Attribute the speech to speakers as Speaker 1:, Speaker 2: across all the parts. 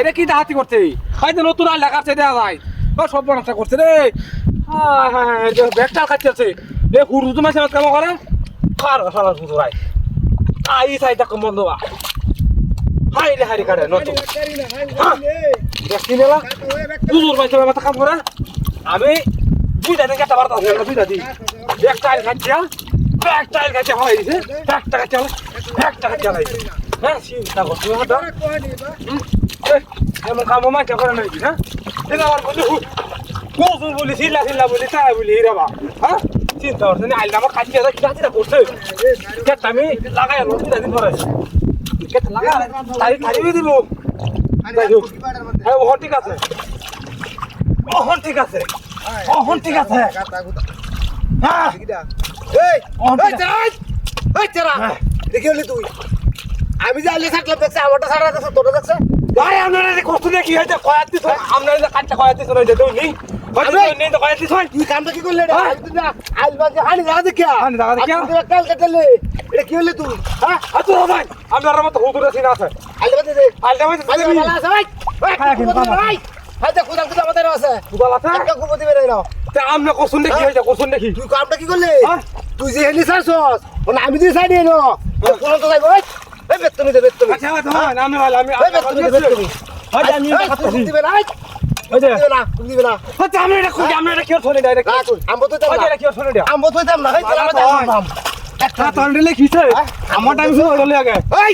Speaker 1: এটা কি ডাহাতি করছে হয়তো নতুন আল ঢাকাচ্ছে দেওয়া যায় ও সব নষ্ট করছে রে ব্যাগটাল খাচ্ছে এ হুরুজু মাসে কাম করে কার সালা হুজু ভাই আই সাইটা কম বন্ধ বা হাই রে হারি কাটে নতুন দেখি নেলা হুজুর ভাই সবাই মাথা কাম করে আমি দুইটা দিন একটা বার্তা আছে দুইটা দিন ব্যাগটাল খাচ্ছে ব্যাগটাল খাচ্ছে হয় দিছে একটা খাচ্ছে একটা খাচ্ছে হ্যাঁ চিন্তা করছো হাটা এমন কাম মাইকা করে নাকি হ্যাঁ এটা আমার বলি হুজুর বলি সিল্লা সিল্লা বলি তাই বলি হিরাবা হ্যাঁ চিন্তা করছে না আইলা আমার কাছে কি হাতিটা করছে কেটটা আমি লাগাই আলো দুইটা দিন পরে কেটটা লাগা তাই তাই দিব হ্যাঁ ও ঠিক আছে ও ঠিক আছে ও ঠিক আছে হ্যাঁ
Speaker 2: এই এই চেরা দেখি হলি তুই আমি যে আলি থাকলাম দেখছে আমারটা ছাড়া দেখছে তোটা দেখছে
Speaker 1: ভাই আপনারা যে কষ্ট দেখি হইতে কয়াতি ছয় আপনারা যে কাটটা কয়াতি ছয় হইতে তুই নেই হয়তো নেই তো কয়াতি ছয়
Speaker 2: তুই কামটা কি করলি রে আমি তো আইল বাজে হানি জায়গা দেখিয়া
Speaker 1: হানি জায়গা দেখিয়া?
Speaker 2: কাল কাটলে এটা কি হলি তুই হ্যাঁ
Speaker 1: আতো ভাই আপনার মত হুজুর আছেন আছে
Speaker 2: আইল বাজে দে
Speaker 1: আলটা ভাই
Speaker 2: আইল ভালো আছে ভাই
Speaker 1: খায়া কিন্তু কাম আছে।
Speaker 2: ভাই হাই দেখ কোদাল কোদাল আমাদের আছে
Speaker 1: দুগাল আছে
Speaker 2: একটা কুপতি বেরে নাও
Speaker 1: তা আমরা কসুন দেখি হইতে কসুন দেখি
Speaker 2: তুই কামটা কি করলি
Speaker 1: হ্যাঁ?
Speaker 2: তুই যে হেলি সারছস ওনা আমি দিয়ে সাইড এনো কোন তো যাইব ভাই এই বেতনি দে বেতনি
Speaker 1: আচ্ছা ভাই আমি ভাই আমি
Speaker 2: এই বেতনি দে বেতনি
Speaker 1: হয়তো আমি এটা
Speaker 2: তুই
Speaker 1: করতেছি
Speaker 2: দিবে না
Speaker 1: ওই যে
Speaker 2: দিবে না তুই দিবে না
Speaker 1: হয়তো আমি এটা কই আমরা এটা কি শুনে ডাইরেক্ট
Speaker 2: না তুই আমবো তো
Speaker 1: হয়তো
Speaker 2: না
Speaker 1: এটা কি শুনে দিয়া
Speaker 2: আমবো তো না ভাই তোরা
Speaker 1: ভালো
Speaker 2: আমাদের
Speaker 1: তো
Speaker 2: আমবাম
Speaker 1: একটা তন্ডে লিখিছে আমার টাইম শুরু হলো আগে
Speaker 2: এই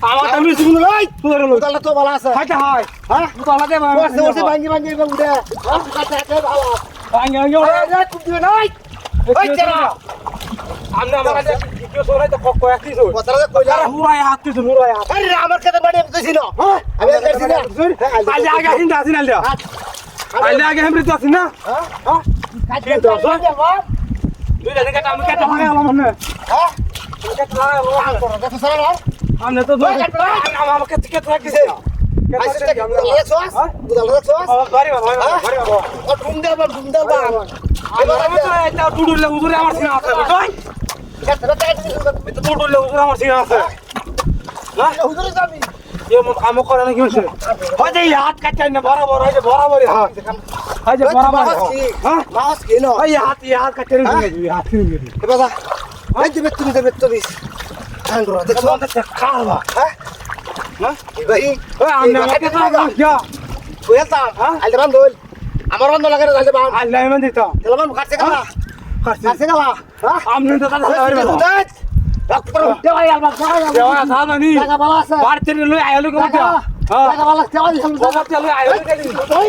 Speaker 1: আমার টাইম শুরু হলো শুরু হলো
Speaker 2: কোদাল তো ভালো আছে
Speaker 1: হয়তো হয়
Speaker 2: হ্যাঁ
Speaker 1: তোলা দে
Speaker 2: ওরছে ওরছে ভাঙ্গি ভাঙ্গি এবার উঠে কাছে কাছে ভালো
Speaker 1: ভাঙে ভাঙে
Speaker 2: এই তুই দিবে না ওই চেরা
Speaker 1: আমরা আমার কাছে কি শুনে তো কয় আসিস
Speaker 2: কথাটা কইলা
Speaker 1: আরে হুরাই হাত কিছু হুরাই হাত
Speaker 2: আরে আমার কাছে বাড়ি আমি কইছি না আমি দেখছি না
Speaker 1: আলে আগে হিন্দা আসিনা লিয়া আলে আগে হেমরি তো আসিনা
Speaker 2: হ্যাঁ
Speaker 1: হ্যাঁ
Speaker 2: কাছে তো
Speaker 1: দুইটা দিকে আমি কেটে ভাঙে আলাম মনে
Speaker 2: হ্যাঁ
Speaker 1: কেটে ভাঙে আলাম
Speaker 2: তোরা দেখছ না
Speaker 1: আমনে তো আমার কেটে কেটে রাখিছে
Speaker 2: আইসটা কোদাল দেখছস কোদাল দেখছস
Speaker 1: বাড়ি বাবা বাড়ি বাবা
Speaker 2: ও ঢুম দে বা
Speaker 1: আমার তো এটা টুডুলে উজুরে আমার সিনা আছে বুঝছই তো টুডুলে উজুরে আমার সিনা আছে না
Speaker 2: হুজুরে যাবি
Speaker 1: এমন কাম করে নাকি হইছে হয়তো এই হাত কাটাই না বরাবর হইছে বরাবরই হাত হইছে বরাবর হ্যাঁ
Speaker 2: মাস কি না
Speaker 1: এই হাত কাটাই রে হাত নিয়ে
Speaker 2: এ বাবা এই দিবে তুমি আঙ্গুর দেখছ
Speaker 1: খাওয়া
Speaker 2: হ্যাঁ
Speaker 1: হ্যাঁ
Speaker 2: এই ভাই
Speaker 1: ওই আমনে আমাকে তো যা
Speaker 2: কইতাম
Speaker 1: হ্যাঁ?
Speaker 2: আইলে বান্ধল আমার বন্ধ লাগে না আইলে বান্ধ
Speaker 1: আল্লাহ মান দিতা
Speaker 2: তেলমান কাটছে গেলা কাটছে গেলা হ্যাঁ
Speaker 1: আমনে তো দাদা ধরে বাবা
Speaker 2: ডাক্তার দেওয়াই আলবা
Speaker 1: দেওয়া সাধানি
Speaker 2: টাকা ভালো আছে
Speaker 1: বাড়তে লই আইলো কে বটা
Speaker 2: টাকা ভালো আছে দেওয়াই
Speaker 1: বাবা তে লই আইলো কে
Speaker 2: ওই